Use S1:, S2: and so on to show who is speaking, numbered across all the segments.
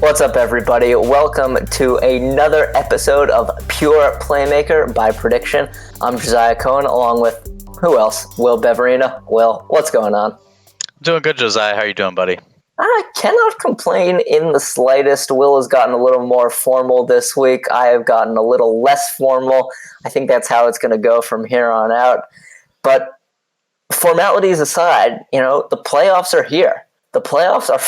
S1: What's up, everybody? Welcome to another episode of Pure Playmaker by Prediction. I'm Josiah Cohen, along with, who else? Will Beverina. Will, what's going on?
S2: Doing good, Josiah. How are you doing, buddy?
S1: I cannot complain in the slightest. Will has gotten a little more formal this week. I have gotten a little less formal. I think that's how it's going to go from here on out. But formalities aside, the playoffs are here. The playoffs are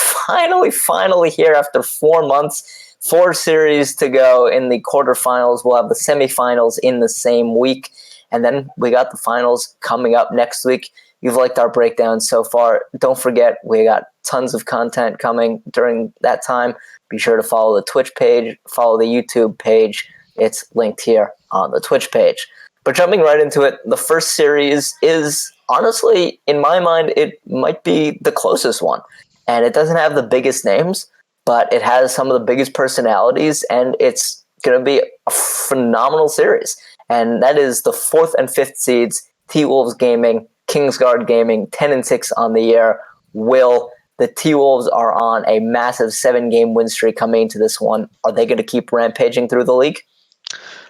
S1: finally here after 4 months, 4 series to go in the quarterfinals. We'll have the semifinals in the same week, and then we got the finals coming up next week. You've liked our breakdown so far. Don't forget, we got tons of content coming during that time. Be sure to follow the Twitch page, follow the YouTube page. It's linked here on the Twitch page. But jumping right into it, the first series is, honestly, in my mind, it might be the closest one. And it doesn't have the biggest names, but it has some of the biggest personalities, and it's going to be a phenomenal series. And that is the 4th and 5th seeds, T-Wolves Gaming, Kingsguard Gaming, 10-6 on the year. Will, the T-Wolves are on a massive 7-game win streak coming into this one. Are they going to keep rampaging through the league?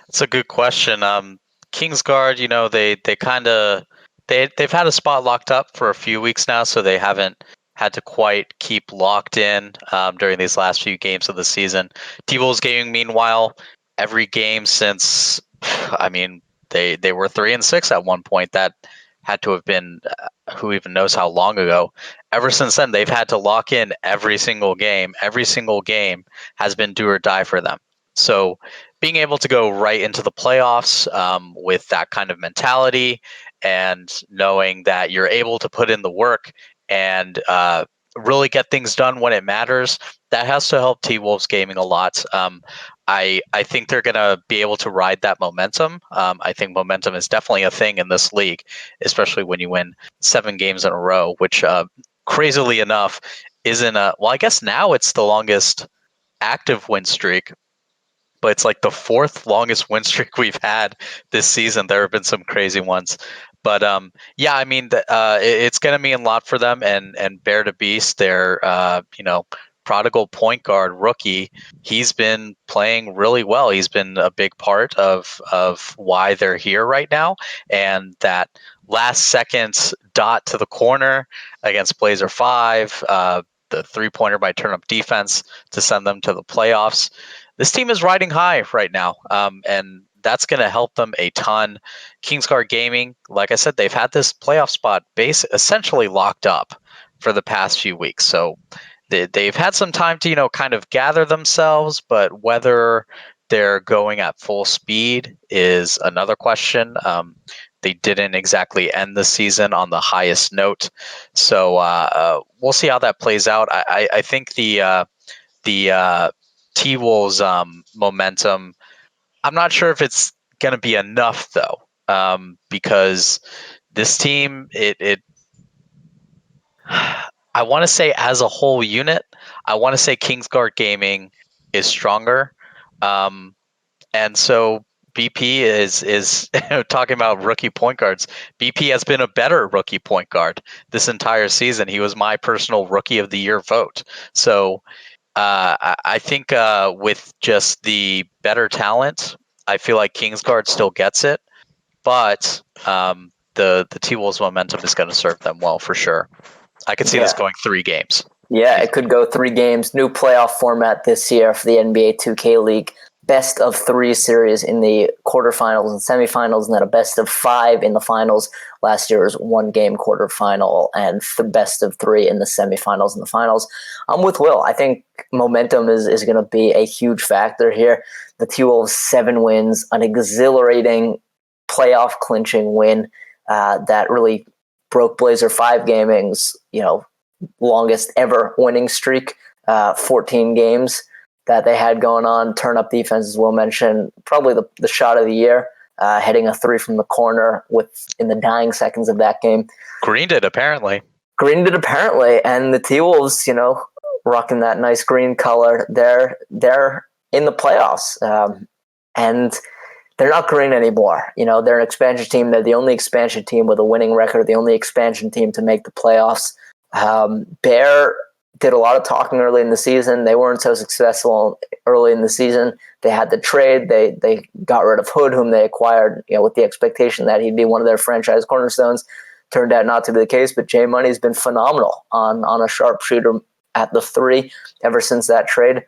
S2: That's a good question. Kingsguard, they've had a spot locked up for a few weeks now, so they haven't had to quite keep locked in during these last few games of the season. T-Wolves Gaming, meanwhile, every game since, they were 3-6 at one point. That had to have been who even knows how long ago. Ever since then, they've had to lock in every single game. Every single game has been do or die for them. So being able to go right into the playoffs with that kind of mentality and knowing that you're able to put in the work and really get things done when it matters, that has to help T-Wolves Gaming a lot. I think they're going to be able to ride that momentum. I think momentum is definitely a thing in this league, especially when you win 7 games in a row, which crazily enough isn't I guess now it's the longest active win streak, but it's like the 4th longest win streak we've had this season. There have been some crazy ones. But it's going to mean a lot for them. And Bear to Beast, their prodigal point guard rookie, he's been playing really well. He's been a big part of why they're here right now. And that last second dot to the corner against Blazer 5, the 3-pointer by turn up defense to send them to the playoffs. This team is riding high right now, and that's going to help them a ton. Kingsguard Gaming, like I said, they've had this playoff spot essentially locked up for the past few weeks. So they've had some time to, kind of gather themselves, but whether they're going at full speed is another question. They didn't exactly end the season on the highest note. So we'll see how that plays out. I think the T-Wolves momentum, I'm not sure if it's going to be enough, though, because this team, I want to say as a whole unit, I want to say Kingsguard Gaming is stronger. And so BP is talking about rookie point guards. BP has been a better rookie point guard this entire season. He was my personal rookie of the year vote. So I think with just the better talent, I feel like Kingsguard still gets it, but the T-Wolves momentum is going to serve them well for sure. I could see this going 3 games.
S1: Yeah, it could go 3 games. New playoff format this year for the NBA 2K League. Best of 3 series in the quarterfinals and semifinals, and then a best of 5 in the finals. Last year's 1-game quarterfinal and best of 3 in the semifinals and the finals. I'm with Will. I think momentum is going to be a huge factor here. The T-Wolves 7 wins, an exhilarating playoff clinching win that really broke Blazer 5 Gaming's longest ever winning streak, 14 games that they had going on. Turn up defense, as Will mentioned, probably the shot of the year, hitting a 3 from the corner in the dying seconds of that game.
S2: Greened it apparently,
S1: and the T-Wolves, rocking that nice green color. They're in the playoffs, and they're not green anymore. They're an expansion team. They're the only expansion team with a winning record, the only expansion team to make the playoffs. Bear did a lot of talking early in the season. They weren't so successful early in the season. They had the trade. They got rid of Hood, whom they acquired, with the expectation that he'd be one of their franchise cornerstones. Turned out not to be the case, but J Money's been phenomenal on a sharpshooter at the 3 ever since that trade.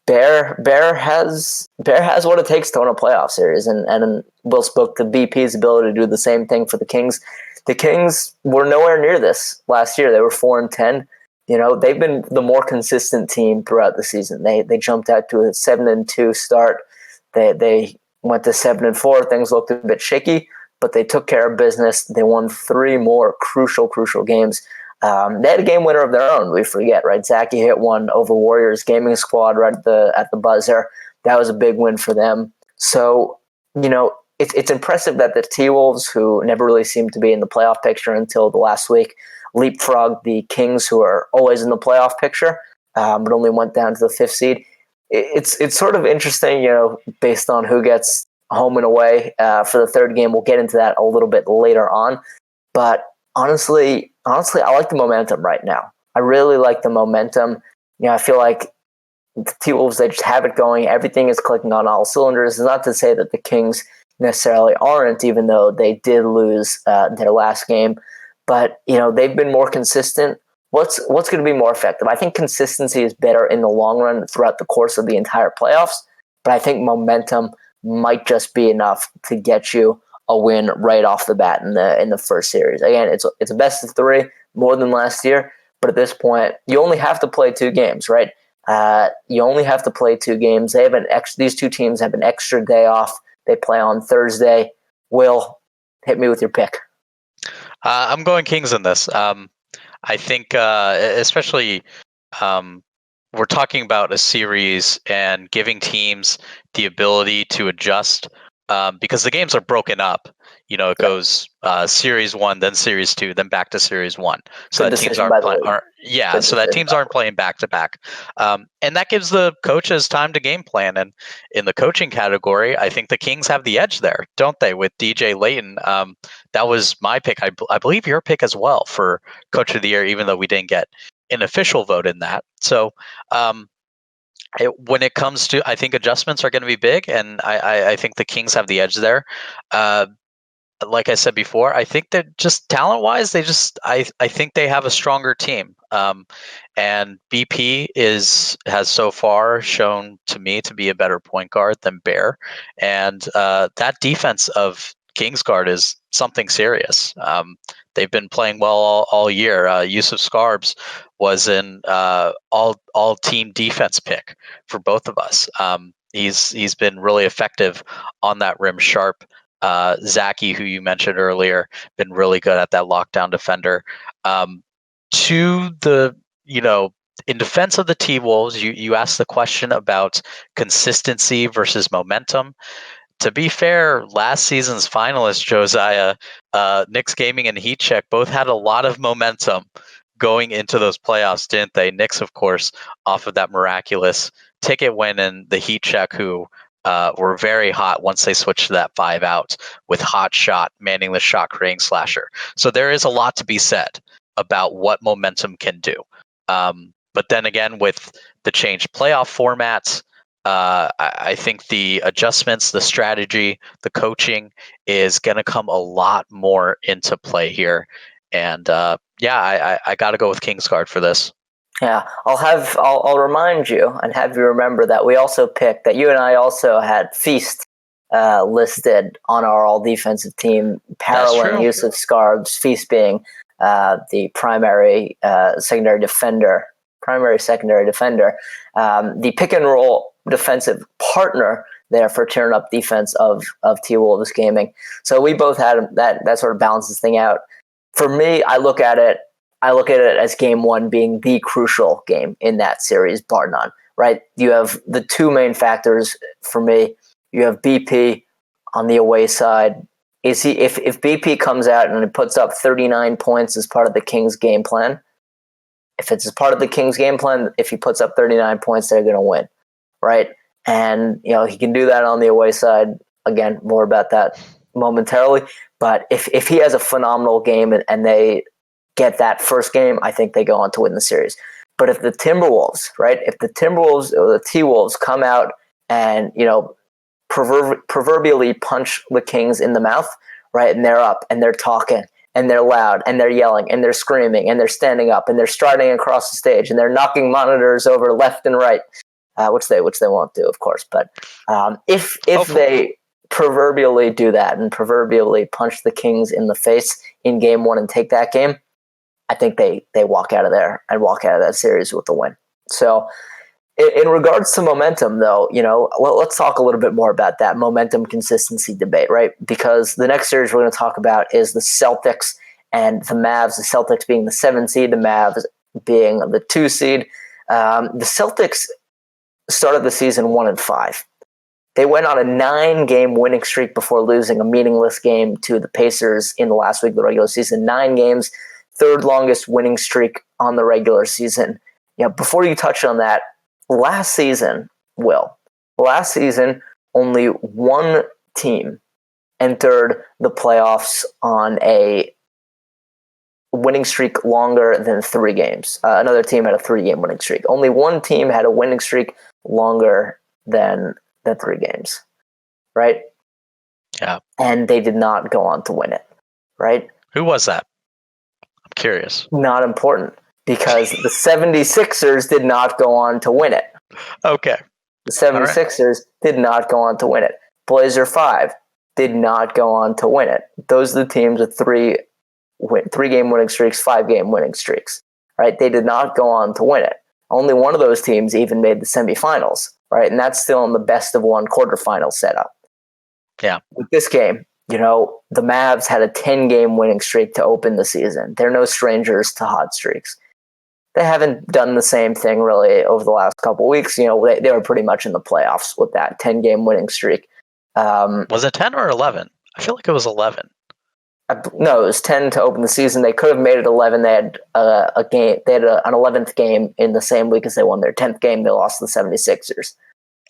S1: Bear has what it takes to win a playoff series, and Will spoke to BP's ability to do the same thing for the Kings. The Kings were nowhere near this last year. They were 4-10. They've been the more consistent team throughout the season. They jumped out to a 7-2 start. They went to 7-4. Things looked a bit shaky, but they took care of business. They won 3 more crucial games. They had a game winner of their own. We forget, right? Zachy hit one over Warriors Gaming Squad right at the buzzer. That was a big win for them. So, it's impressive that the T-Wolves, who never really seemed to be in the playoff picture until the last week, leapfrogged the Kings, who are always in the playoff picture, but only went down to the 5th seed. It's sort of interesting, based on who gets home and away for the 3rd game. We'll get into that a little bit later on. But honestly, I like the momentum right now. I really like the momentum. I feel like the T-Wolves, they just have it going. Everything is clicking on all cylinders. It's not to say that the Kings necessarily aren't, even though they did lose their last game. But, they've been more consistent. What's going to be more effective? I think consistency is better in the long run throughout the course of the entire playoffs. But I think momentum might just be enough to get you a win right off the bat in the first series. Again, it's a best of 3, more than last year. But at this point, you only have to play 2 games, right? You only have to play 2 games. These 2 teams have an extra day off. They play on Thursday. Will, hit me with your pick.
S2: I'm going Kings in this. I think, especially, we're talking about a series and giving teams the ability to adjust, because the games are broken up. It goes series 1, then series 2, then back to series 1. So that teams aren't playing back to back, and that gives the coaches time to game plan. And in the coaching category, I think the Kings have the edge there, don't they? With DJ Layton, that was my pick. I believe your pick as well for Coach of the Year, even though we didn't get an official vote in that. So when it comes to, I think adjustments are going to be big, and I think the Kings have the edge there. Like I said before, I think that just talent-wise, I think they have a stronger team. And BP has so far shown to me to be a better point guard than Bear, and that defense of Kingsguard is something serious. They've been playing well all year. Yusuf Scarbs was an all team defense pick for both of us. He's been really effective on that rim sharp. Zachy, who you mentioned earlier, been really good at that lockdown defender. In defense of the T-Wolves, you asked the question about consistency versus momentum. To be fair, last season's finalists, Josiah, Knicks Gaming and Heat Check, both had a lot of momentum going into those playoffs, didn't they? Knicks, of course, off of that miraculous ticket win, and the Heat Check, who were very hot once they switched to that 5 out with Hot Shot manning the shot creating slasher. So there is a lot to be said about what momentum can do. But then again, with the changed playoff formats, I think the adjustments, the strategy, the coaching is going to come a lot more into play here. And I got to go with Kingsguard for this.
S1: Yeah, I'll remind you and have you remember that we also picked that you and I also had Feast listed on our all defensive team, paralleling Yusuf Scarbs, Feast being the primary secondary defender. The pick and roll defensive partner there for tearing up defense of T-Wolves Gaming. So we both had that sort of balances thing out. For me, I look at it as game 1 being the crucial game in that series, bar none, right? You have the 2 main factors for me. You have BP on the away side. If BP comes out and it puts up 39 points as part of the Kings game plan, if it's as part of the Kings game plan, if he puts up 39 points, they're going to win, right? And, he can do that on the away side. Again, more about that momentarily. But if he has a phenomenal game and they get that first game, I think they go on to win the series. But if the Timberwolves, right, if the Timberwolves or the T-Wolves come out and, proverbially punch the Kings in the mouth, right, and they're up and they're talking and they're loud and they're yelling and they're screaming and they're standing up and they're striding across the stage and they're knocking monitors over left and right, which they won't do, of course. But if they proverbially do that and proverbially punch the Kings in the face in game one and take that game, I think they walk out of there and walk out of that series with the win. So in regards to momentum, though, let's talk a little bit more about that momentum consistency debate, right? Because the next series we're going to talk about is the Celtics and the Mavs, the Celtics being the 7 seed, the Mavs being the 2 seed. The Celtics started the season 1-5. They went on a 9-game winning streak before losing a meaningless game to the Pacers in the last week of the regular season. 9 games, third longest winning streak on the regular season. Before you touch on that, last season, only one team entered the playoffs on a winning streak longer than 3 games. Another team had a 3-game winning streak. Only one team had a winning streak longer than 3 games, right?
S2: Yeah.
S1: And they did not go on to win it, right?
S2: Who was that? I'm curious.
S1: Not important, because the 76ers did not go on to win it.
S2: Okay.
S1: The 76ers did not go on to win it. Blazer 5 did not go on to win it. Those are the teams with 3-game winning streaks, 5-game winning streaks, right? They did not go on to win it. Only one of those teams even made the semifinals, right? And that's still in the best of 1 quarterfinal setup.
S2: Yeah.
S1: With this game, the Mavs had a 10-game winning streak to open the season. They're no strangers to hot streaks. They haven't done the same thing really over the last couple of weeks. They were pretty much in the playoffs with that 10-game winning streak.
S2: Was it 10 or 11? I feel like it was 11.
S1: No, it was 10 to open the season. They could have made it 11. They had a game. They had an 11th game in the same week as they won their 10th game. They lost to the 76ers.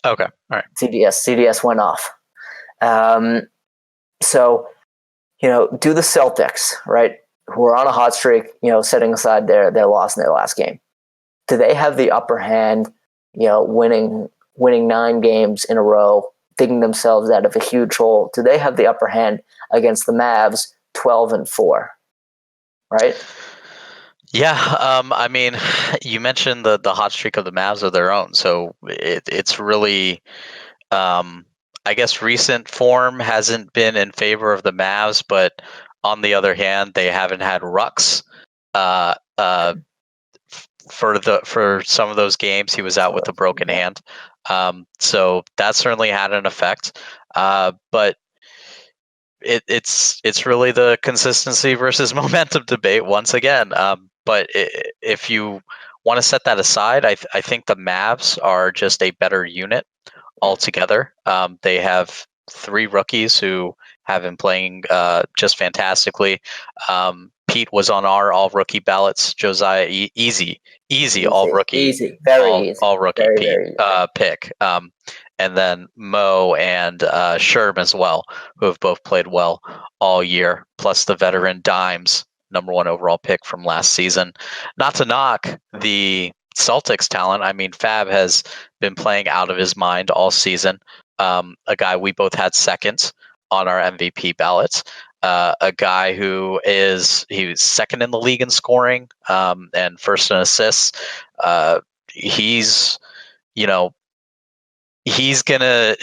S2: Okay, all right.
S1: CDS went off. So, do the Celtics, right, who are on a hot streak, setting aside their loss in their last game, do they have the upper hand, winning 9 games in a row, digging themselves out of a huge hole? Do they have the upper hand against the Mavs 12-4, right?
S2: Yeah, I mean, you mentioned the hot streak of the Mavs of their own, so it's really, I guess recent form hasn't been in favor of the Mavs, but on the other hand, they haven't had Rux for some of those games. He was out with a broken hand, so that certainly had an effect. But it's really the consistency versus momentum debate once again. But if you want to set that aside, I think the Mavs are just a better unit altogether. They have 3 rookies who have been playing just fantastically. Pete was on our all rookie ballots. Josiah, easy all rookie,
S1: very easy,
S2: all rookie
S1: very,
S2: Pete
S1: very easy.
S2: pick. And then Mo and Sherm as well, who have both played well all year, plus the veteran Dimes, number 1 overall pick from last season. Not to knock the Celtics talent. I mean, Fab has been playing out of his mind all season. A guy we both had second on our MVP ballots. A guy who he was second in the league in scoring and first in assists. He's he's gonna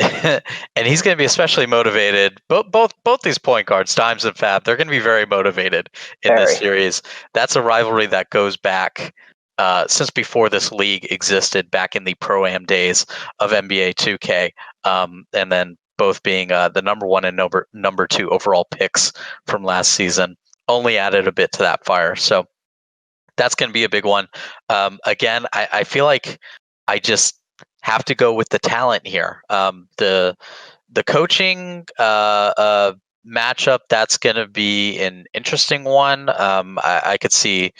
S2: and he's gonna be especially motivated. Both these point guards, Dimes and Fab, they're gonna be very motivated in this series. That's a rivalry that goes back since before this league existed, back in the Pro-Am days of NBA 2K, and then both being the number 1 and number 2 overall picks from last season only added a bit to that fire. So that's going to be a big one. Again, I feel like I just have to go with the talent here. The coaching matchup, that's going to be an interesting one. I could see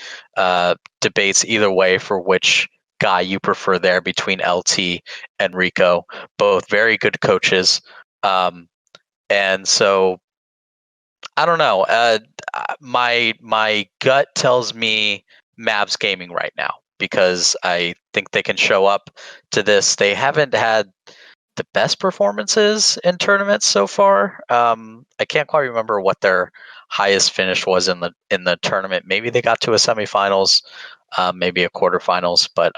S2: debates either way for which guy you prefer there between LT and Rico. Both very good coaches. And so I don't know. My gut tells me Mavs gaming right now, because I think they can show up to this. They haven't had the best performances in tournaments so far. I can't quite remember what their highest finish was in the tournament. Maybe they got to a semifinals, maybe a quarterfinals, but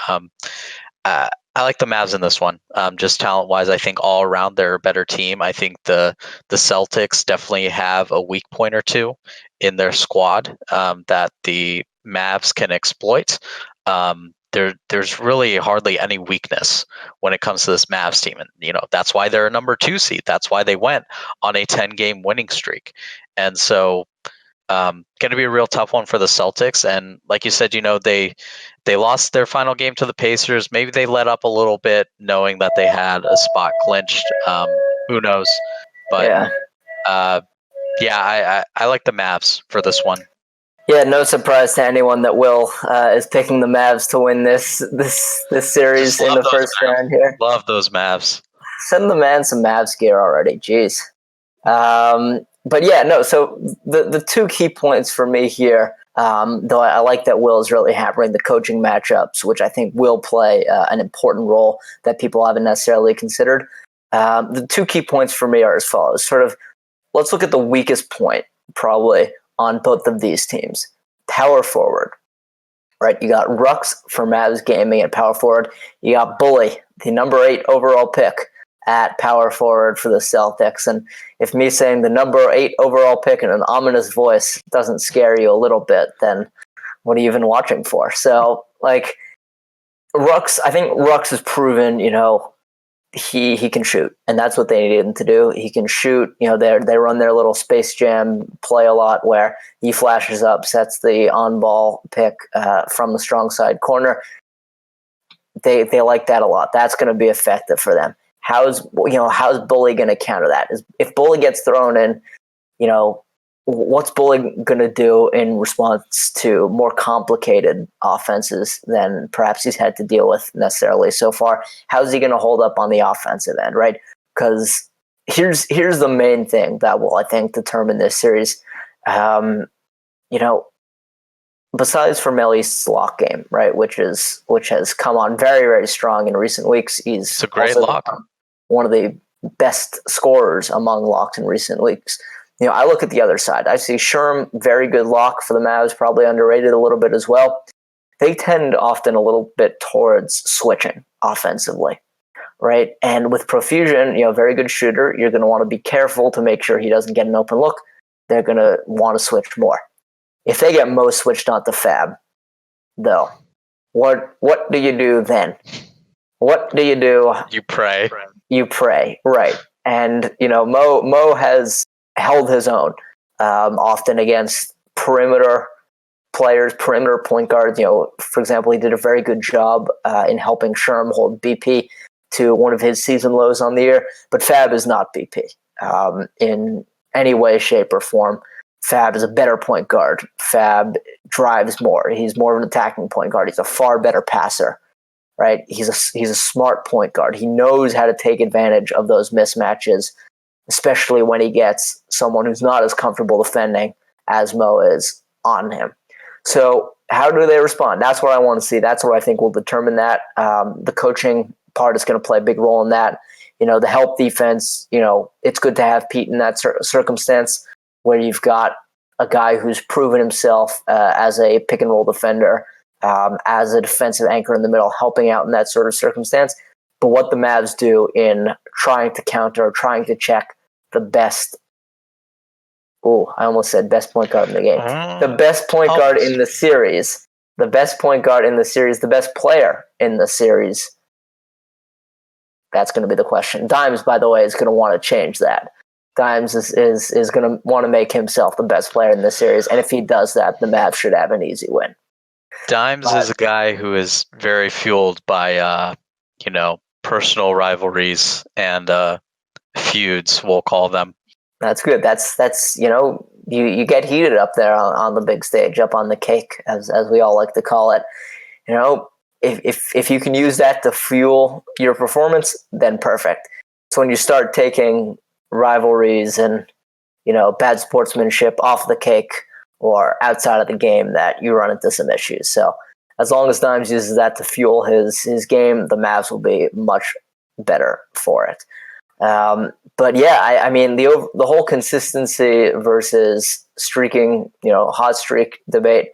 S2: I like the Mavs in this one. Just talent wise, I think all around they're a better team. I think the Celtics definitely have a weak point or two in their squad that the Mavs can exploit. There's really hardly any weakness when it comes to this Mavs team, and that's why they're a number 2 seed. That's why they went on a 10-game winning streak, and so going to be a real tough one for the Celtics. And like you said, they lost their final game to the Pacers. Maybe they let up a little bit, knowing that they had a spot clinched. Who knows? But
S1: Yeah.
S2: I like the Mavs for this one.
S1: Yeah, no surprise to anyone that Will is picking the Mavs to win this series in the first round here.
S2: Love those Mavs.
S1: Send the man some Mavs gear already. Jeez. But yeah, no. So the two key points for me here, though I like that Will is really hammering the coaching matchups, which I think will play an important role that people haven't necessarily considered. The two key points for me are as follows. Sort of, let's look at the weakest point probably on both of these teams. Power forward, right? You got Rux for Mavs Gaming at power forward. You got Bully, the number 8 overall pick, at power forward for the Celtics. And if me saying the number 8 overall pick in an ominous voice doesn't scare you a little bit, then what are you even watching for? So, like, Rux, I think Rux has proven, he can shoot, and that's what they needed him to do. He can shoot. They run their little Space Jam play a lot where he flashes up, sets the on-ball pick from the strong side corner. They like that a lot. That's going to be effective for them. How's Bully going to counter that? If Bully gets thrown in, what's Bully going to do in response to more complicated offenses than perhaps he's had to deal with necessarily so far? How's he going to hold up on the offensive end, right? Because here's the main thing that will, I think, determine this series. Besides for Melly's lock game, right, which has come on very, very strong in recent weeks. It's
S2: a great lock.
S1: One of the best scorers among locks in recent weeks. I look at the other side. I see Sherm, very good lock for the Mavs, probably underrated a little bit as well. They tend often a little bit towards switching offensively, right? And with Profusion, very good shooter, you're going to want to be careful to make sure he doesn't get an open look. They're going to want to switch more. If they get Mo switched onto Fab, though, what do you do then? What do you do?
S2: You pray.
S1: You pray, right? And Mo has held his own often against perimeter players, perimeter point guards. For example, he did a very good job in helping Sherm hold BP to one of his season lows on the year. But Fab is not BP in any way, shape, or form. Fab is a better point guard. Fab drives more. He's more of an attacking point guard. He's a far better passer, right? He's a smart point guard. He knows how to take advantage of those mismatches, especially when he gets someone who's not as comfortable defending as Mo is on him. So how do they respond? That's what I want to see. That's what I think will determine that. The coaching part is going to play a big role in that. The help defense, it's good to have Pete in that circumstance where you've got a guy who's proven himself as a pick-and-roll defender, as a defensive anchor in the middle, helping out in that sort of circumstance. But what the Mavs do in trying to counter, trying to check the best – I almost said best point guard in the game. The best point guard in the series. The best point guard in the series. The best player in the series. That's going to be the question. Dimes, by the way, is going to want to change that. Dimes is going to want to make himself the best player in this series, and if he does that, the Mavs should have an easy win.
S2: Dimes is a guy who is very fueled by, personal rivalries and feuds, we'll call them.
S1: That's good. That's you get heated up there on the big stage, up on the cake, as we all like to call it. If you can use that to fuel your performance, then perfect. So when you start taking rivalries and bad sportsmanship off the cake or outside of the game, that you run into some issues. So as long as Dimes uses that to fuel his game, the Mavs will be much better for it. But yeah, I mean the whole consistency versus streaking, hot streak debate.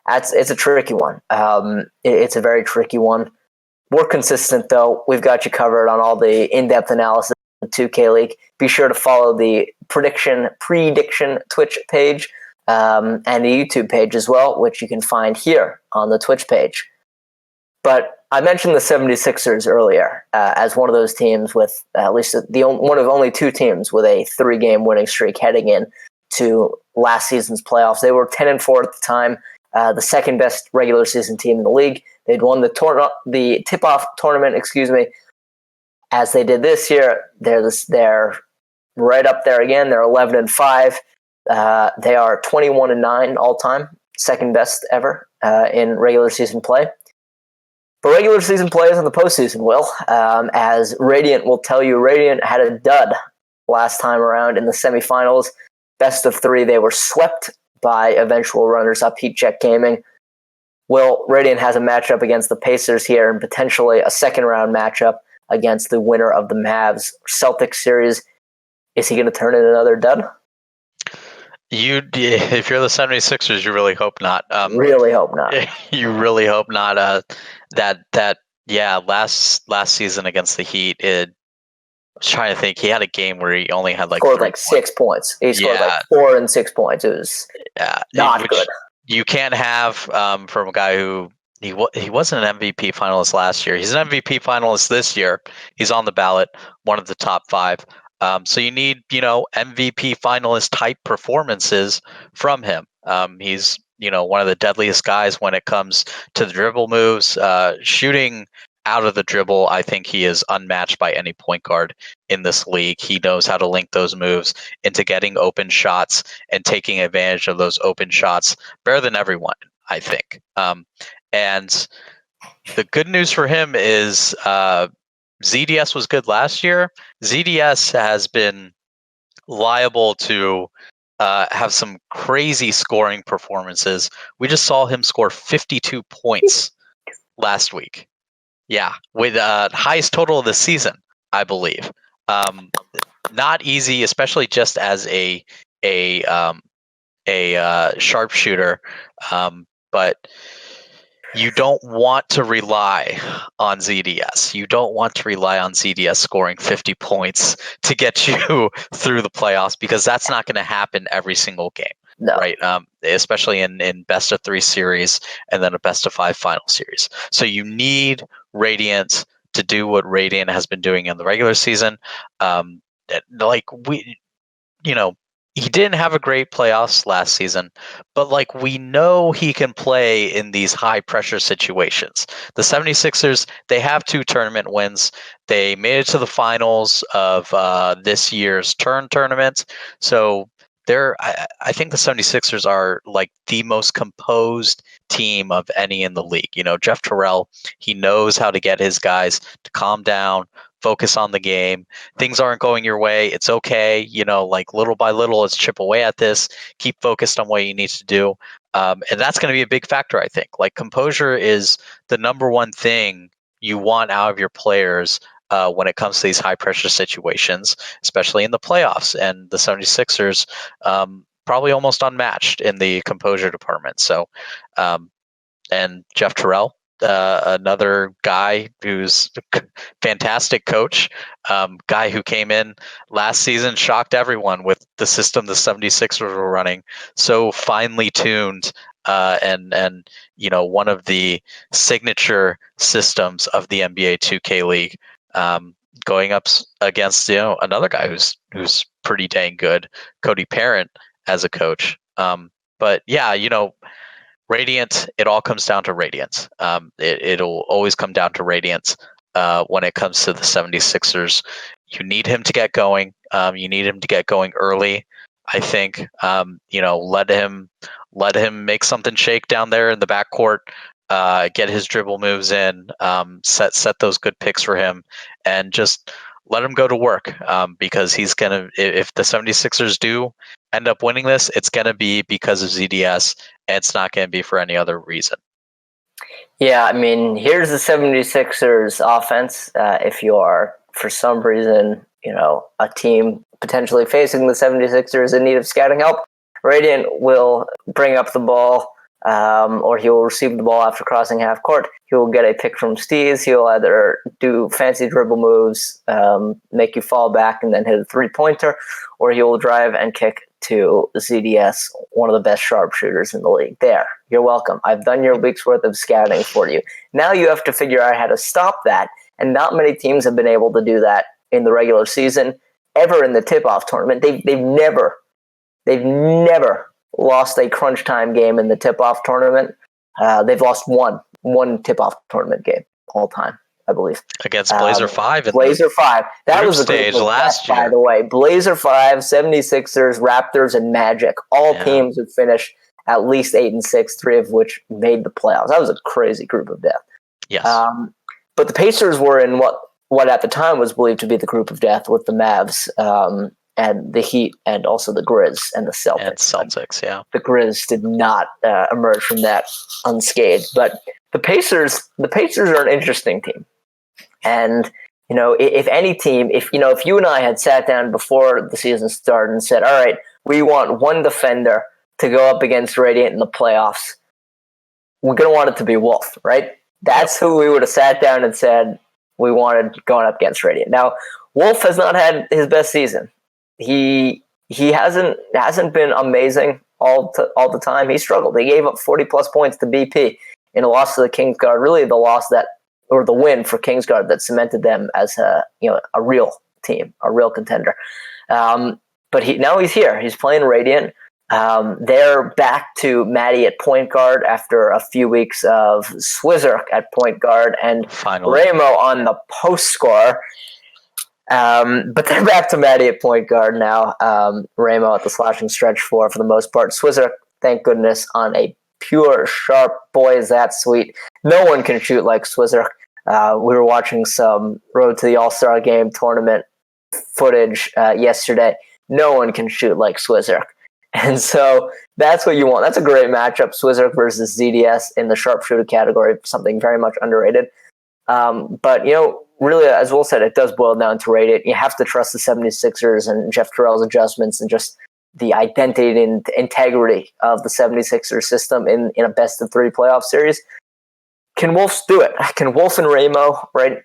S1: It's a tricky one. It's a very tricky one. More consistent though, we've got you covered on all the in-depth analysis of the 2K League. Be sure to follow the prediction Twitch page and the YouTube page as well, which you can find here on the Twitch page. But I mentioned the 76ers earlier as one of those teams with at least one of only two teams with a 3-game winning streak heading in to last season's playoffs. They were 10-4 at the time, the second best regular season team in the league. They'd won the tip-off tournament, as they did this year. They're right up there again. They're 11-5. They are 21-9 all time, second best ever in regular season play. But regular season play is in the postseason, Will. As Radiant will tell you, Radiant had a dud last time around in the semifinals. Best of 3, they were swept by eventual runners-up Heat Check Gaming. Will, Radiant has a matchup against the Pacers here and potentially a second-round matchup against the winner of the Mavs Celtics series. Is he going to turn in another dud?
S2: If you're the 76ers, you really hope not.
S1: Really hope not.
S2: You really hope not. Last season against the Heat, I was trying to think. He had a game where he only had
S1: scored 6 points. He scored 4 and 6 points. It was not good.
S2: You can't have from a guy who he wasn't an MVP finalist last year. He's an MVP finalist this year. He's on the ballot, one of the top 5. So you need, MVP finalist type performances from him. He's, one of the deadliest guys when it comes to the dribble moves, shooting out of the dribble. I think he is unmatched by any point guard in this league. He knows how to link those moves into getting open shots and taking advantage of those open shots better than everyone, I think. And the good news for him is ZDS was good last year. ZDS has been liable to have some crazy scoring performances. We just saw him score 52 points last week. Yeah, with highest total of the season, I believe. Not easy, especially just as a sharpshooter, but you don't want to rely on ZDS. You don't want to rely on ZDS scoring 50 points to get you through the playoffs, because that's not going to happen every single game, right? Especially in best of 3 series and then a best of 5 final series. So you need Radiant to do what Radiant has been doing in the regular season. He didn't have a great playoffs last season, but we know he can play in these high pressure situations. The 76ers, they have 2 tournament wins. They made it to the finals of this year's tournament. So I think the 76ers are the most composed team of any in the league. Jeff Terrell, he knows how to get his guys to calm down, focus on the game. Things aren't going your way. It's okay. Little by little, let's chip away at this. Keep focused on what you need to do. And that's going to be a big factor, I think. Composure is the number one thing you want out of your players when it comes to these high pressure situations, especially in the playoffs. And the 76ers, probably almost unmatched in the composure department. So, and Jeff Terrell, another guy who's a fantastic coach, guy who came in last season, shocked everyone with the system the 76ers were running, so finely tuned, and one of the signature systems of the NBA 2K League, going up against another guy who's pretty dang good, Cody Parent, as a coach. But yeah, Radiant, it all comes down to Radiant. It'll always come down to Radiant when it comes to the 76ers. You need him to get going. You need him to get going early, I think. Let him make something shake down there in the backcourt, get his dribble moves in, set those good picks for him, and just let him go to work, because he's going to, if the 76ers do end up winning this, it's going to be because of ZDS, and it's not going to be for any other reason.
S1: Yeah, I mean, here's the 76ers offense. If you are, for some reason, a team potentially facing the 76ers in need of scouting help, Radiant will bring up the ball, or he will receive the ball after crossing half court. He will get a pick from Steez. He will either do fancy dribble moves, make you fall back, and then hit a three-pointer, or he will drive and kick to ZDS, one of the best sharpshooters in the league. There, you're welcome. I've done your week's worth of scouting for you. Now you have to figure out how to stop that, and not many teams have been able to do that in the regular season, ever in the tip-off tournament. They've never lost a crunch time game in the tip-off tournament. They've lost one tip-off tournament game all time, I believe.
S2: Against Blazer 5 in
S1: Blazer 5. That was the
S2: stage
S1: group of
S2: last
S1: death,
S2: year.
S1: by the way. Blazer 5, 76ers, Raptors, and Magic. All teams who finished at least 8-6, 3 of which made the playoffs. That was a crazy group of death.
S2: Yes.
S1: But the Pacers were in what at the time was believed to be the group of death with the Mavs and the Heat and also the Grizz and the Celtics.
S2: And Celtics, yeah.
S1: The Grizz did not emerge from that unscathed. But the Pacers are an interesting team. And, if any team, if you and I had sat down before the season started and said, all right, we want one defender to go up against Radiant in the playoffs, we're going to want it to be Wolf, right? That's who we would have sat down and said we wanted going up against Radiant. Now, Wolf has not had his best season. He hasn't been amazing all the time. He struggled. He gave up 40+ points to BP in a loss to the Kingsguard. Really, the win for Kingsguard that cemented them as a real team, a real contender. But now he's here. He's playing Radiant. They're back to Maddie at point guard after a few weeks of Swizzerk at point guard and
S2: Finally.
S1: Ramo on the post score. But they're back to Maddie at point guard now. Ramo at the slashing stretch for the most part. Swizzerk, thank goodness, on a pure, sharp, boy, is that sweet. No one can shoot like Swizzerk. We were watching some Road to the All-Star Game tournament footage yesterday. No one can shoot like Swizzerk. And so that's what you want. That's a great matchup, Swizzerk versus ZDS in the sharpshooter category, something very much underrated. But, really, as Will said, it does boil down to Radiant. You have to trust the 76ers and Jeff Terrell's adjustments and just the identity and integrity of the 76ers system in a best-of-3 playoff series. Can Wolves do it? Can Wolf and Ramo, right?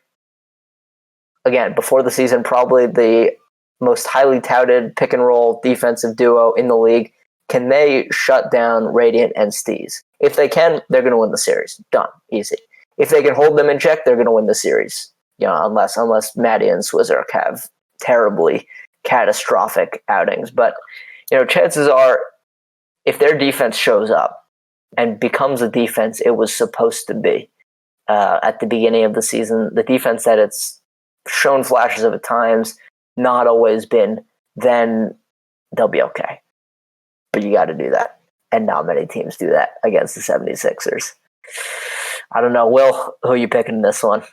S1: Again, before the season, probably the most highly touted pick-and-roll defensive duo in the league. Can they shut down Radiant and Steez? If they can, they're going to win the series. Done. Easy. If they can hold them in check, they're going to win the series. Unless Maddie and Swizzerk have terribly catastrophic outings. But, chances are, if their defense shows up and becomes a defense it was supposed to be at the beginning of the season, the defense that it's shown flashes of at times, not always been, then they'll be okay. But you got to do that. And not many teams do that against the 76ers. I don't know. Will, who are you picking in this one?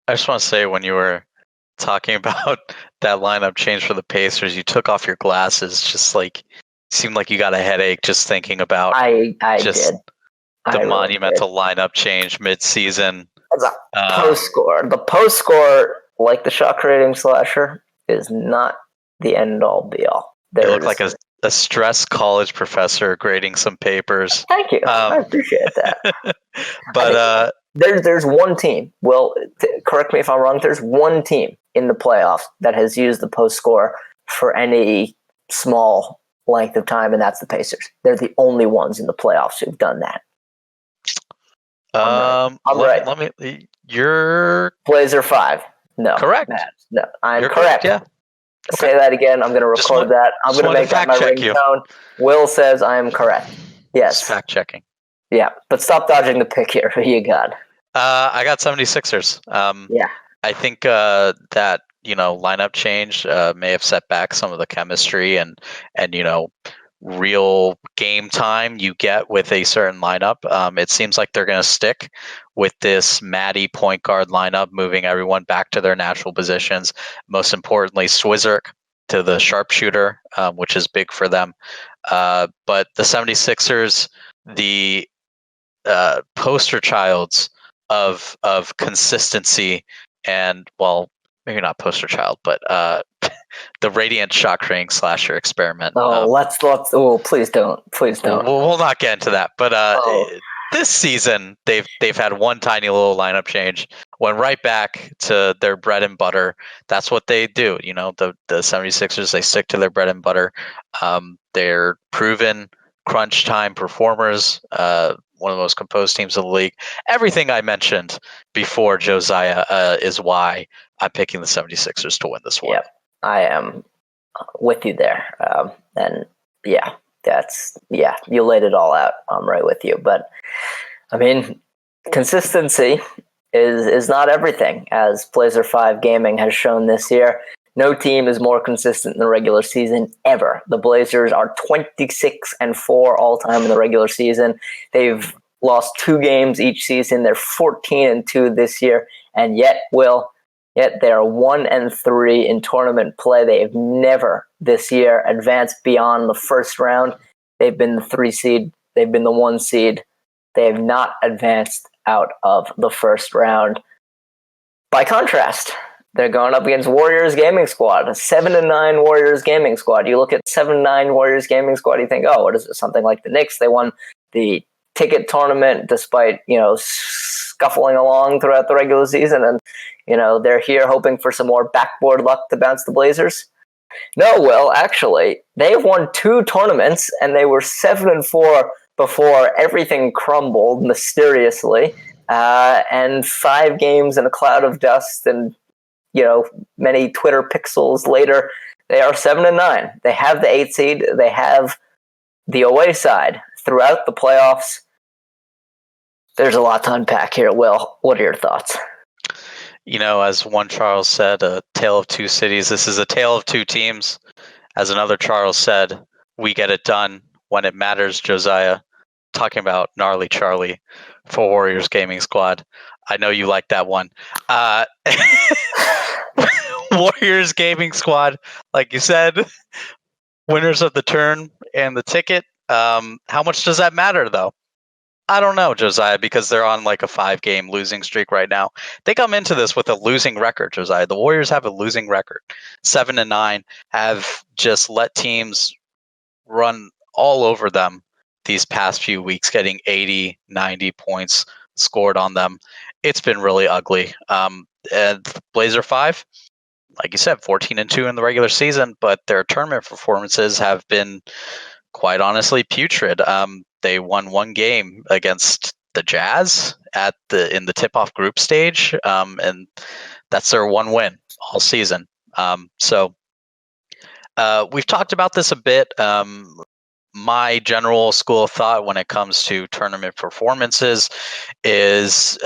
S2: I just want to say, when you were talking about that lineup change for the Pacers, you took off your glasses. Just seemed like you got a headache just thinking about
S1: I
S2: just
S1: did.
S2: the monumental lineup change mid-season.
S1: Post score. The post score, like the shot creating slasher, is not the end all be all.
S2: You look like a stressed college professor grading some papers.
S1: Thank you. I appreciate that.
S2: But
S1: there's one team. Well, correct me if I'm wrong. There's one team in the playoffs that has used the post score for any small length of time, and that's the Pacers. They're the only ones in the playoffs who've done that. I'm right.
S2: Let me. You're
S1: Blazer 5. No,
S2: correct.
S1: No, I'm
S2: You're
S1: correct.
S2: Yeah. Okay.
S1: Say that again. I'm going to record that. I'm going to make that my ringtone. Will says I am correct. Yes.
S2: Just fact checking.
S1: Yeah, but stop dodging the pick here. Who you got?
S2: I got 76ers.
S1: Yeah.
S2: I think that lineup change may have set back some of the chemistry and real game time you get with a certain lineup. It seems like they're going to stick with this Maddie point guard lineup, moving everyone back to their natural positions. Most importantly, Swizzerk to the sharpshooter, which is big for them. But the 76ers, the poster childs of consistency and, well, maybe not poster child, but the Radiant Shock Ring Slasher experiment.
S1: let's. Oh, please don't. Please don't.
S2: We'll not get into that, but
S1: Oh.
S2: this season they've had one tiny little lineup change, went right back to their bread and butter. That's what they do. The 76ers, they stick to their bread and butter. They're proven crunch time performers. One of the most composed teams in the league. Everything I mentioned before, Josiah, is why I'm picking the 76ers to win this one.
S1: Yep, I am with you there. And yeah, you laid it all out. I'm right with you. But I mean, consistency is not everything, as Blazer 5 Gaming has shown this year. No team is more consistent in the regular season ever. The Blazers are 26-4 all time in the regular season. They've lost 2 games each season. They're 14-2 this year, and yet they are 1-3 in tournament play. They have never this year advanced beyond the first round. They've been the 3 seed. They've been the 1 seed. They have not advanced out of the first round. By contrast, they're going up against Warriors Gaming Squad, a 7-9 Warriors Gaming Squad. You look at 7-9 Warriors Gaming Squad, you think, oh, what is it? Something like the Knicks. They won the ticket tournament despite, scuffling along throughout the regular season, and they're here hoping for some more backboard luck to bounce the Blazers. No, Will, actually, they've won 2 tournaments, and they were 7-4 before everything crumbled mysteriously, and 5 games in a cloud of dust, and many Twitter pixels later, they are 7-9. They have the 8 seed. They have the away side throughout the playoffs. There's a lot to unpack here. Will, what are your thoughts?
S2: As one Charles said, a tale of 2 cities. This is a tale of 2 teams. As another Charles said, we get it done when it matters, Josiah. Talking about Gnarly Charlie for Warriors Gaming Squad. I know you like that one. Warriors Gaming Squad, like you said, winners of the turn and the ticket. How much does that matter, though? I don't know, Josiah, because they're on like a 5-game losing streak right now. They come into this with a losing record, Josiah. The Warriors have a losing record. 7-9, have just let teams run all over them these past few weeks, getting 80, 90 points scored on them. It's been really ugly. And Blazer 5, like you said, 14-2 in the regular season, but their tournament performances have been quite honestly putrid. They won 1 game against the Jazz in the tip-off group stage, and that's their 1 win all season. So we've talked about this a bit. My general school of thought when it comes to tournament performances is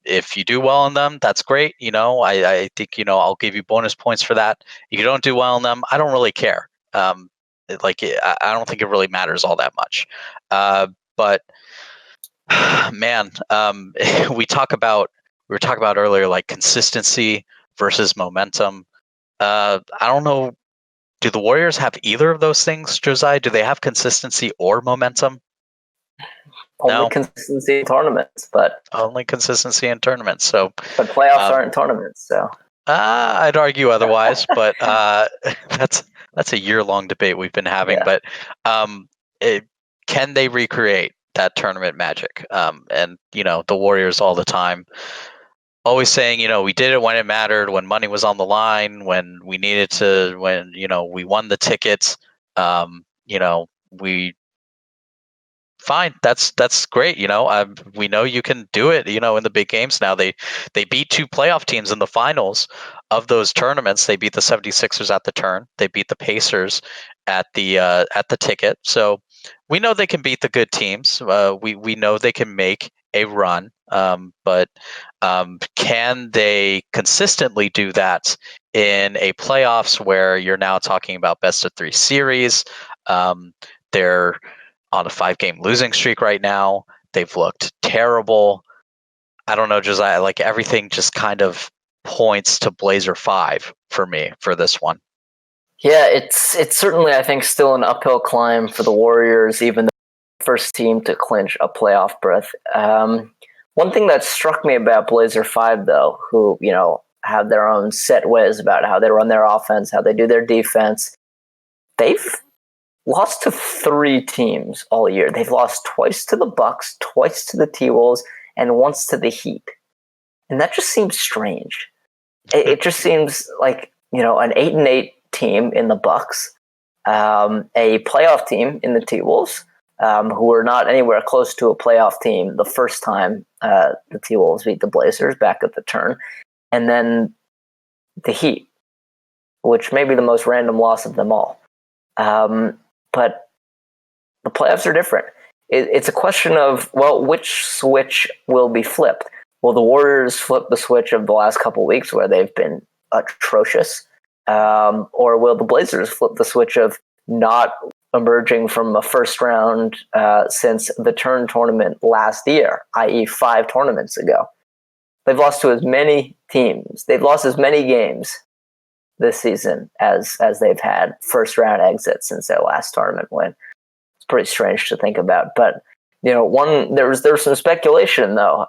S2: if you do well in them, that's great. I think, I'll give you bonus points for that. If you don't do well in them, I don't really care. I don't think it really matters all that much. But man, we were talking about earlier, like consistency versus momentum. I don't know. Do the Warriors have either of those things, Josiah? Do they have consistency or momentum?
S1: Only consistency in tournaments, but
S2: only consistency in tournaments. So,
S1: but playoffs aren't tournaments. So
S2: I'd argue otherwise, but that's a year-long debate we've been having. Yeah. But can they recreate that tournament magic? And the Warriors all the time, always saying, we did it when it mattered, when money was on the line, when we needed to, when we won the tickets. We fine. That's great. We know you can do it. In the big games now, they beat 2 playoff teams in the finals of those tournaments. They beat the 76ers at the turn. They beat the Pacers at the ticket. So we know they can beat the good teams. We know they can make a run. But can they consistently do that in a playoffs where you're now talking about best of 3 series? They're on a 5-game losing streak right now. They've looked terrible. I don't know, Josiah, like everything just kind of points to Blazer 5 for me for this one.
S1: Yeah, it's certainly, I think, still an uphill climb for the Warriors, even the first team to clinch a playoff berth. One thing that struck me about Blazer 5, though, who, have their own set ways about how they run their offense, how they do their defense, they've lost to 3 teams all year. They've lost twice to the Bucks, twice to the T-Wolves, and once to the Heat. And that just seems strange. It just seems like, an 8-8 team in the Bucks, a playoff team in the T-Wolves, who were not anywhere close to a playoff team the first time the T-Wolves beat the Blazers back at the turn, and then the Heat, which may be the most random loss of them all. But the playoffs are different. It's a question of, which switch will be flipped? Will the Warriors flip the switch of the last couple of weeks where they've been atrocious? Or will the Blazers flip the switch of not emerging from a first round since the turn tournament last year, i.e. 5 tournaments ago? They've lost to as many teams. They've lost as many games this season as they've had first round exits since their last tournament win. It's pretty strange to think about. But there was some speculation though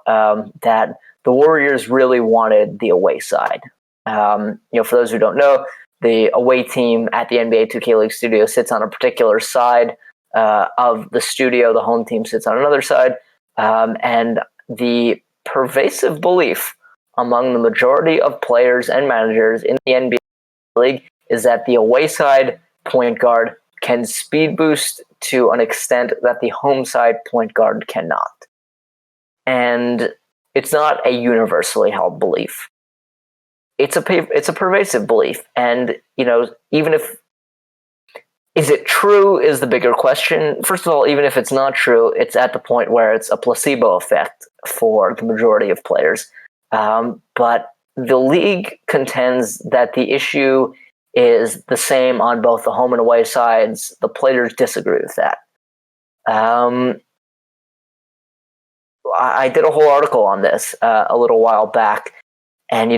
S1: that the Warriors really wanted the away side. For those who don't know, the away team at the NBA 2K League studio sits on a particular side of the studio. The home team sits on another side, and the pervasive belief among the majority of players and managers in the NBA league is that the away side point guard can speed boost to an extent that the home side point guard cannot. And it's not a universally held belief. It's a pervasive belief. And, even if, is it true is the bigger question. First of all, even if it's not true, it's at the point where it's a placebo effect for the majority of players. But the league contends that the issue is the same on both the home and away sides. The players disagree with that. I did a whole article on this a little while back, and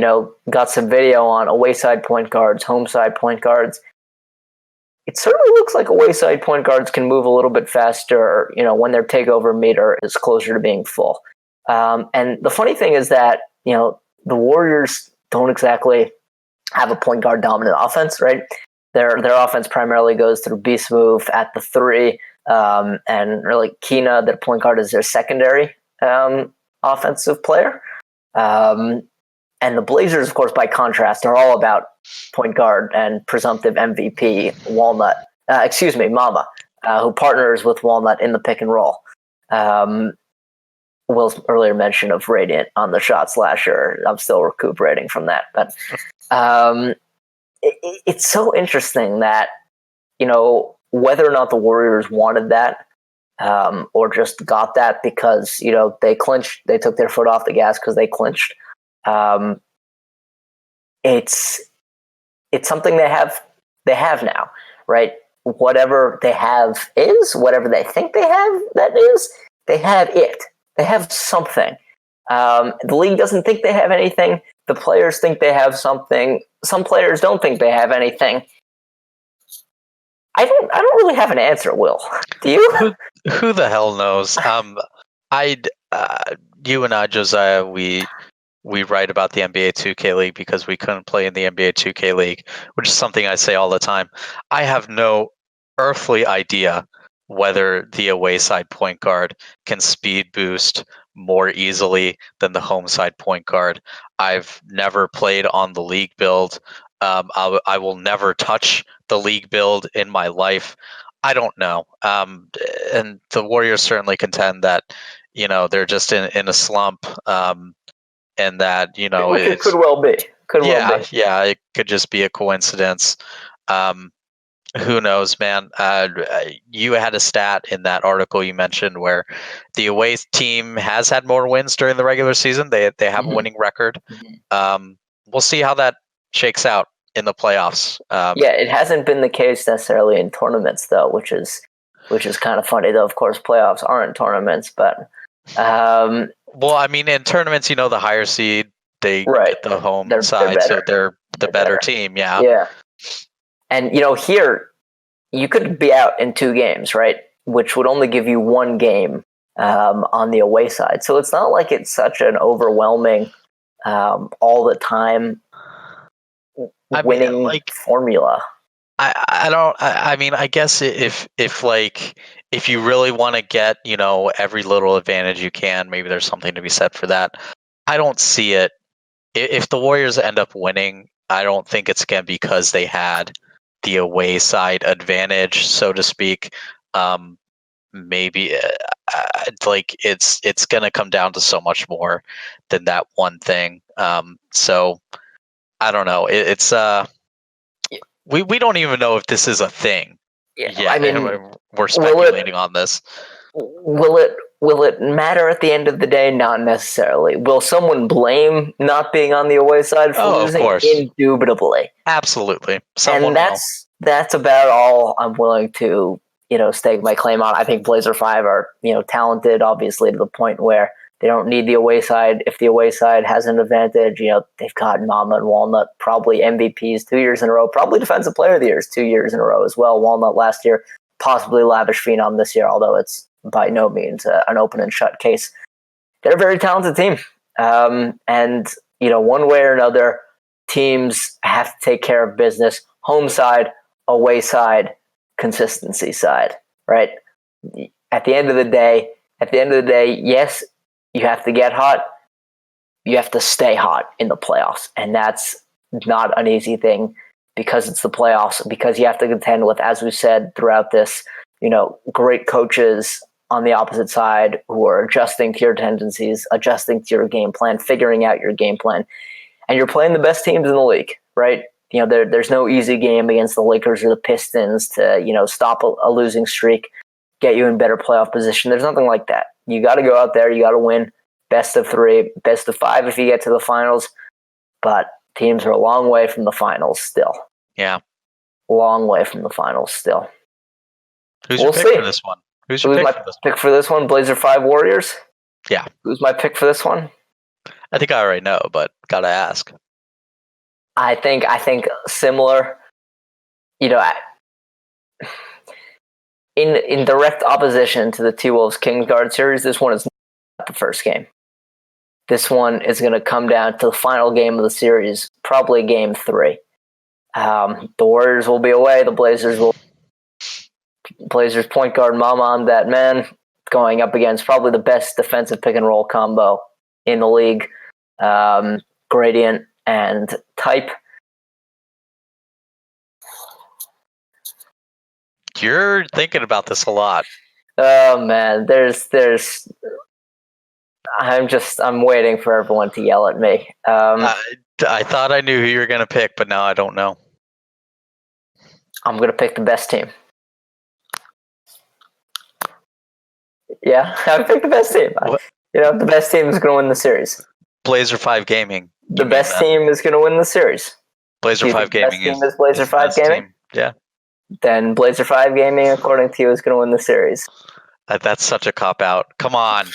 S1: got some video on away side point guards, home side point guards. It certainly looks like away side point guards can move a little bit faster, when their takeover meter is closer to being full. And the funny thing is that, the Warriors don't exactly have a point guard dominant offense, right? Their offense primarily goes through beast move at the 3, and really Kina, their point guard, is their secondary offensive player. And the Blazers, of course, by contrast, are all about point guard and presumptive MVP Mama, who partners with Walnut in the pick and roll. Will's earlier mention of Radiant on the shot slasher, I'm still recuperating from that. But it's so interesting that, whether or not the Warriors wanted that, or just got that because, they clinched, they took their foot off the gas because they clinched. It's something they have now, right? Whatever they have is, whatever they think they have, that is, they have it. They have something. The league doesn't think they have anything. The players think they have something. Some players don't think they have anything. I don't really have an answer, Will. Do you?
S2: Who the hell knows? You and I, Josiah, we write about the NBA 2K League because we couldn't play in the NBA 2K League, which is something I say all the time. I have no earthly idea whether the away side point guard can speed boost more easily than the home side point guard. I've never played on the league build. I will never touch the league build in my life. I don't know. And the Warriors certainly contend that, they're just in a slump. And that,
S1: Which it could well be.
S2: Yeah, it could just be a coincidence. Who knows, man? You had a stat in that article you mentioned where the away team has had more wins during the regular season. They have a winning record. We'll see how that shakes out in the playoffs.
S1: It hasn't been the case necessarily in tournaments though, which is kind of funny. Though of course playoffs aren't tournaments, but
S2: well, I mean, in tournaments, the higher seed they get the home side, so they're the better team. Yeah.
S1: Yeah. And here you could be out in 2 games, right? Which would only give you 1 game on the away side. So it's not like it's such an overwhelming all the time winning formula.
S2: I mean, I guess if you really want to get, every little advantage you can, maybe there's something to be said for that. I don't see it. If the Warriors end up winning, I don't think it's going to be because they had the away side advantage, so to speak. Maybe it's going to come down to so much more than that one thing. So I don't know. It's we don't even know if this is a thing.
S1: Yeah, I mean,
S2: we're speculating on this.
S1: Will it matter at the end of the day? Not necessarily. Will someone blame not being on the away side for losing?
S2: Of course.
S1: Indubitably.
S2: Absolutely.
S1: And that's about all I'm willing to, stake my claim on. I think Blazer 5 are, talented, obviously, to the point where they don't need the away side. If the away side has an advantage, they've got Mama and Walnut, probably MVPs 2 years in a row, probably Defensive Player of the Year 2 years in a row as well. Walnut last year, possibly Lavish Phenom this year, although it's by no means an open and shut case. They're a very talented team. And, one way or another, teams have to take care of business. Home side, away side, consistency side, right? At the end of the day, yes, you have to get hot. You have to stay hot in the playoffs. And that's not an easy thing because it's the playoffs, because you have to contend with, as we said throughout this, great coaches on the opposite side who are adjusting to your tendencies, adjusting to your game plan, figuring out your game plan. And you're playing the best teams in the league, right? There's no easy game against the Lakers or the Pistons to, stop a losing streak, get you in better playoff position. There's nothing like that. You got to go out there. You got to win best of 3, best of 5 if you get to the finals. But teams are a long way from the finals still.
S2: Yeah.
S1: Long way from the finals still.
S2: Who's your pick for this one? Who's
S1: my pick for this one? Blazer 5 Warriors?
S2: Yeah.
S1: Who's my pick for this one?
S2: I think I already know, but gotta ask.
S1: I think similar. In direct opposition to the T-Wolves Kingsguard series, this one is not the first game. This one is going to come down to the final game of the series, probably game 3. The Warriors will be away. The Blazers point guard Mama on that man, going up against probably the best defensive pick and roll combo in the league, Gradient and Type.
S2: You're thinking about this a lot.
S1: Oh man, I'm waiting for everyone to yell at me.
S2: I thought I knew who you were going to pick, but now I don't know.
S1: I'm going to pick the best team. Yeah, I picked the best team. The best team is going to win the series.
S2: Blazer 5 Gaming.
S1: The best team is going to win the series.
S2: Blazer 5 Gaming
S1: is Blazer 5 Gaming?
S2: Team. Yeah.
S1: Then Blazer 5 Gaming, according to you, is going to win the series.
S2: That's such a cop-out. Come on.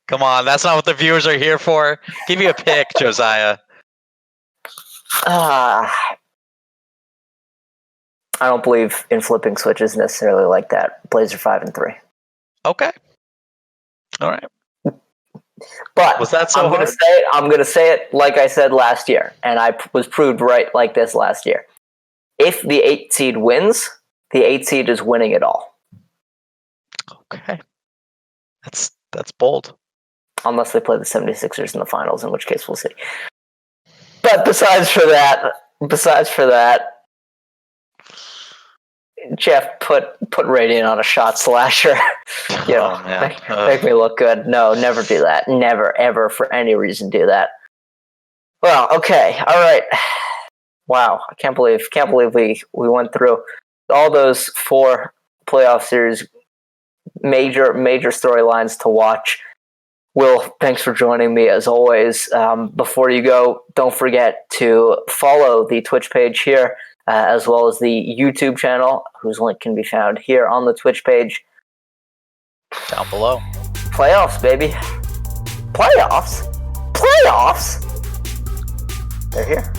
S2: That's not what the viewers are here for. Give me a pick, Josiah.
S1: I don't believe in flipping switches necessarily like that. Blazer 5 and 3.
S2: Okay. All right.
S1: But
S2: was that so hard?
S1: I'm going to say it like I said last year, and I was proved right like this last year. If the 8 seed wins, the 8 seed is winning it all.
S2: Okay. That's bold.
S1: Unless they play the 76ers in the finals, in which case we'll see. But besides for that, Jeff, put Radiant on a shot slasher. Make me look good. No, never do that. Never, ever, for any reason, do that. Well, okay, all right. Wow, I can't believe we went through all those 4 playoff series, major storylines to watch. Will, thanks for joining me as always. Before you go, don't forget to follow the Twitch page here, as well as the YouTube channel, whose link can be found here on the Twitch page.
S2: Down below.
S1: Playoffs, baby. Playoffs? They're here.